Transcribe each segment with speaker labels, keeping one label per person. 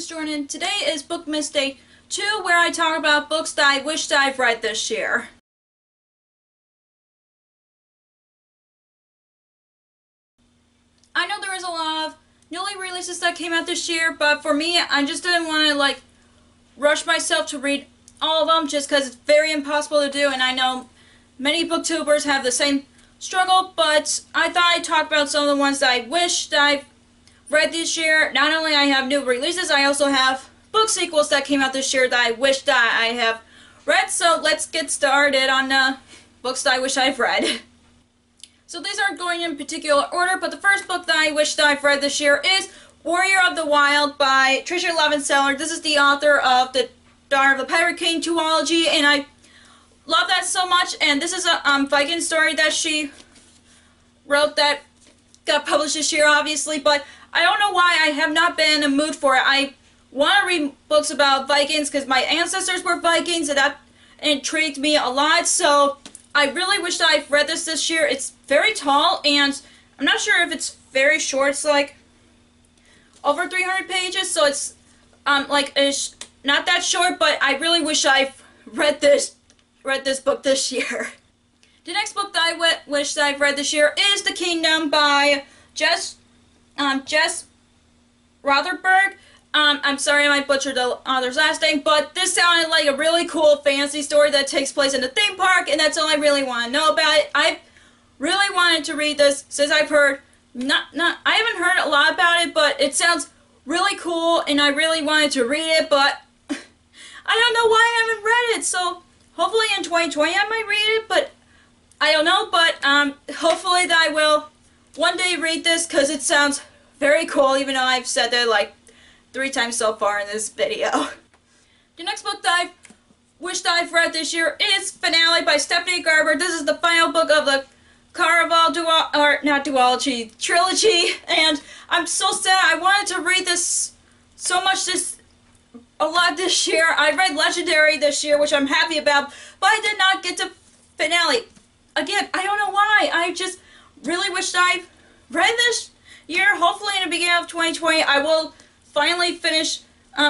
Speaker 1: is Jordan. Today is Bookmas Day 2, where I talk about books that I wished I've read this year. I know there is a lot of newly releases that came out this year, but for me, I just didn't want to rush myself to read all of them just because it's very impossible to do, and I know many booktubers have the same struggle, but I thought I'd talk about some of the ones that I wished I've read this year. Not only I have new releases, I also have book sequels that came out this year that I wish that I have read. So let's get started on books that I wish I've read. So these aren't going in particular order, but the first book that I wish that I've read this year is Warrior of the Wild by Tricia Levenseller. This is the author of the Daughter of the Pirate King duology, and I love that so much. And this is a Viking story that she wrote that got published this year, obviously, but I don't know why I have not been in a mood for it. I want to read books about Vikings because my ancestors were Vikings, and that intrigued me a lot, so I really wish that I've read this year. It's very tall, and I'm not sure if it's very short. It's like over 300 pages, so it's it's not that short, but I really wish I've read this book this year. The next book that I wish that I've read this year is The Kingdom by Jess Rotherberg. I'm sorry I might butcher the author's last name, but this sounded like a really cool fantasy story that takes place in a theme park, and that's all I really want to know about it. I really wanted to read this since I've heard I haven't heard a lot about it, but it sounds really cool, and I really wanted to read it, but I don't know why I haven't read it. So hopefully in 2020 I might read it, but I don't know. But hopefully that I will one day read this because it sounds very cool, even though I've said that like 3 times so far in this video. The next book that I wish that I've read this year is Finale by Stephanie Garber. This is the final book of the Caraval trilogy, and I'm so sad. I wanted to read this so much a lot this year. I read Legendary this year, which I'm happy about, but I did not get to Finale. Again, I don't know why. I just really wish that I've read this year. Hopefully in the beginning of 2020 I will finally finish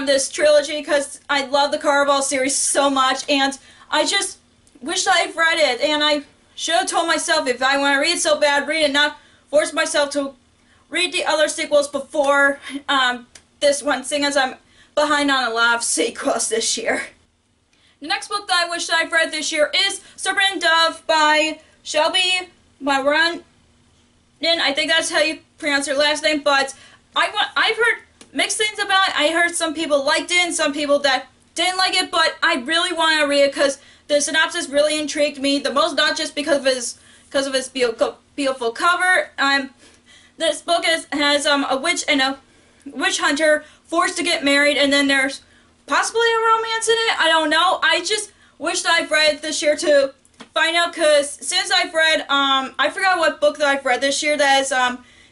Speaker 1: this trilogy because I love the Caraval series so much, and I just wish that I've read it, and I should have told myself if I want to read it so bad, read it, not force myself to read the other sequels before this one, seeing as I'm behind on a lot of sequels this year. The next book that I wish that I've read this year is Serpent and Dove by Shelby Myron. I think that's how you pronounce her last name, but I've heard mixed things about it. I heard some people liked it and some people that didn't like it, but I really want to read it because the synopsis really intrigued me the most, not just because of his beautiful cover. This book has a witch and a witch hunter forced to get married, and then there's possibly a romance in it. I don't know. I just wish that I've read it this year to find out, because since I've read, I forgot what book that I've read this year that is,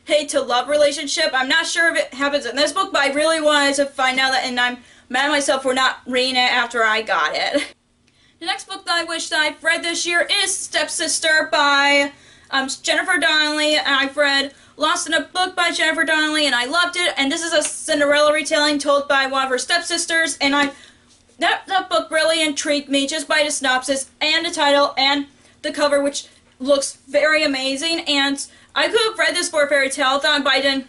Speaker 1: hate to love relationship. I'm not sure if it happens in this book, but I really wanted to find out that, and I'm mad at myself for not reading it after I got it. The next book that I wish that I've read this year is Stepsister by Jennifer Donnelly. I've read Lost in a Book by Jennifer Donnelly, and I loved it, and this is a Cinderella retelling told by one of her stepsisters, and that book really intrigued me just by the synopsis and the title and the cover, which looks very amazing. And I could have read this for a fairy tale-a-thon, but I didn't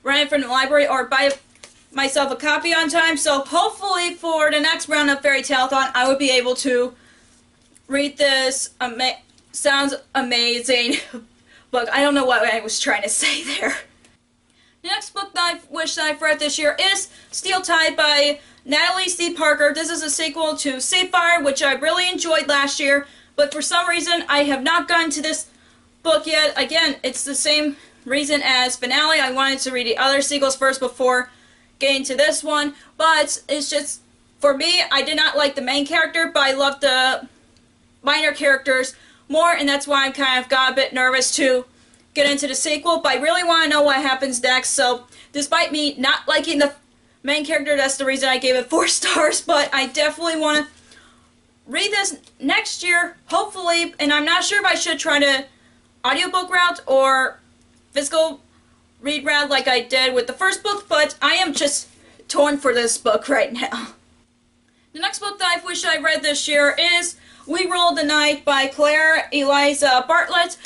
Speaker 1: rent it from the library or buy myself a copy on time. So hopefully for the next round of fairy tale-a-thon, I would be able to read this. Sounds amazing book. I don't know what I was trying to say there. The next book that I wish that I've read this year is Steel Tide by Natalie C. Parker. This is a sequel to Seafire, which I really enjoyed last year, but for some reason I have not gotten to this book yet. Again, it's the same reason as Finale. I wanted to read the other sequels first before getting to this one, but it's just, for me, I did not like the main character, but I loved the minor characters more, and that's why I kind of got a bit nervous to get into the sequel, but I really want to know what happens next. So despite me not liking the main character, that's the reason I gave it 4 stars, but I definitely want to read this next year, hopefully, and I'm not sure if I should try to audiobook route or physical read route like I did with the first book, but I am just torn for this book right now. The next book that I wish I read this year is We Rule the Night by Claire Eliza Bartlett.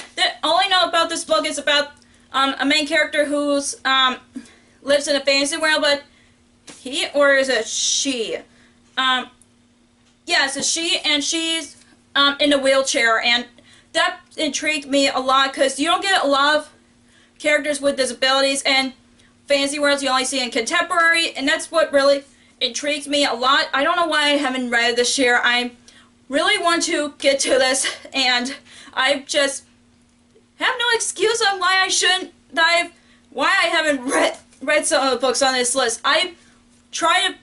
Speaker 1: All I know about this book is about a main character who's lives in a fantasy world, but he, or is it she? Yeah, it's a she, and she's in a wheelchair, and that intrigued me a lot because you don't get a lot of characters with disabilities in fantasy worlds. You only see in contemporary, and that's what really intrigues me a lot. I don't know why I haven't read it this year. I really want to get to this, and I just have no excuse on why I shouldn't why I haven't read some of the books on this list. I tried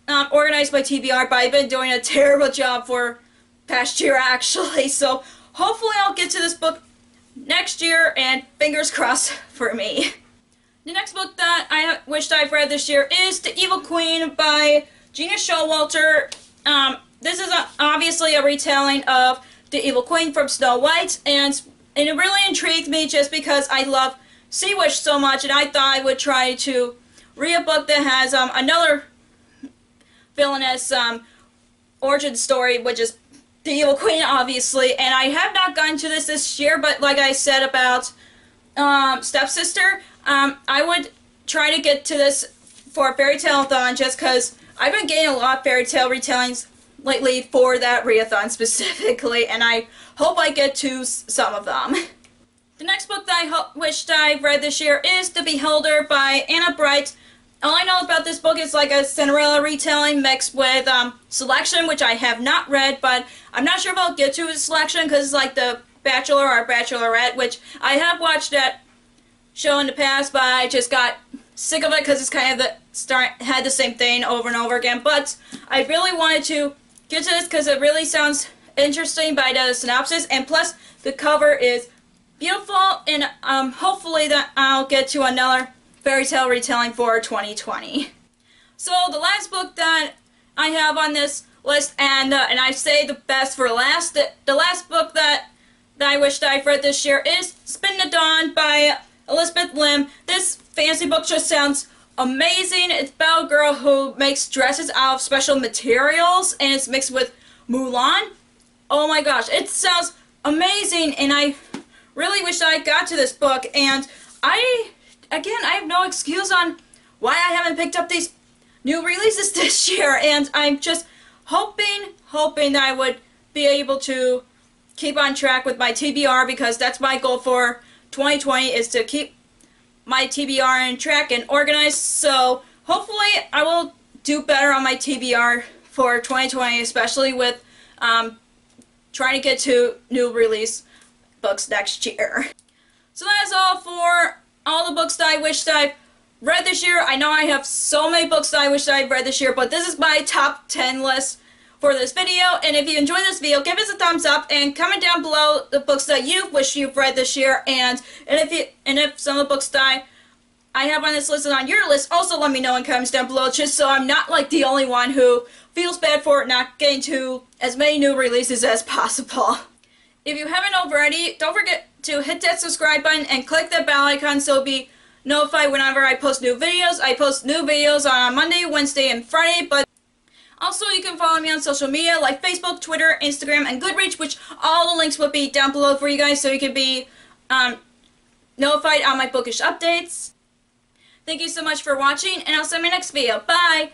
Speaker 1: to organize my TBR, but I've been doing a terrible job for past year actually. So hopefully I'll get to this book next year, and fingers crossed for me. The next book that I wished I'd read this year is The Evil Queen by Gina Showalter. This is obviously a retelling of The Evil Queen from Snow White, and it really intrigued me just because I love Sea Witch so much, and I thought I would try to read a book that has another villainous origin story, which is The Evil Queen, obviously. And I have not gotten to this year, but like I said about Stepsister, I would try to get to this for a fairy tale-a-thon just because I've been getting a lot of fairy tale retellings lately for that readathon specifically, and I hope I get to some of them. The next book that I wished I read this year is The Beholder by Anna Bright. All I know about this book is like a Cinderella retelling mixed with Selection, which I have not read, but I'm not sure if I'll get to Selection because it's like The Bachelor or Bachelorette, which I have watched that show in the past, but I just got sick of it because it's kind of had the same thing over and over again. But I really wanted to get to this because it really sounds interesting by the synopsis, and plus the cover is beautiful, and hopefully that I'll get to another fairy tale retelling for 2020. So the last book that I have on this list, and I say the best for last, the last book that I wished I'd read this year is Spin the Dawn by Elizabeth Lim. This fantasy book just sounds amazing. It's about a girl who makes dresses out of special materials, and it's mixed with Mulan. Oh my gosh, it sounds amazing, and I really wish I got to this book, and I have no excuse on why I haven't picked up these new releases this year, and I'm just hoping that I would be able to keep on track with my TBR, because that's my goal for 2020, is to keep my TBR in track and organized. So hopefully I will do better on my TBR for 2020, especially with trying to get to new release books next year. So that is all for all the books that I wish that I've read this year. I know I have so many books that I wish that I'd read this year, but this is my top 10 list for this video. And if you enjoyed this video, give us a thumbs up and comment down below the books that you wish you've read this year. And if some of the books that I have on this list is on your list, also let me know in comments down below, just so I'm not like the only one who feels bad for not getting to as many new releases as possible. If you haven't already, don't forget to hit that subscribe button and click that bell icon so you'll be notified whenever I post new videos. I post new videos on Monday, Wednesday, and Friday, but also you can follow me on social media like Facebook, Twitter, Instagram, and Goodreads, which all the links will be down below for you guys so you can be notified on my bookish updates. Thank you so much for watching, and I'll see you in my next video. Bye!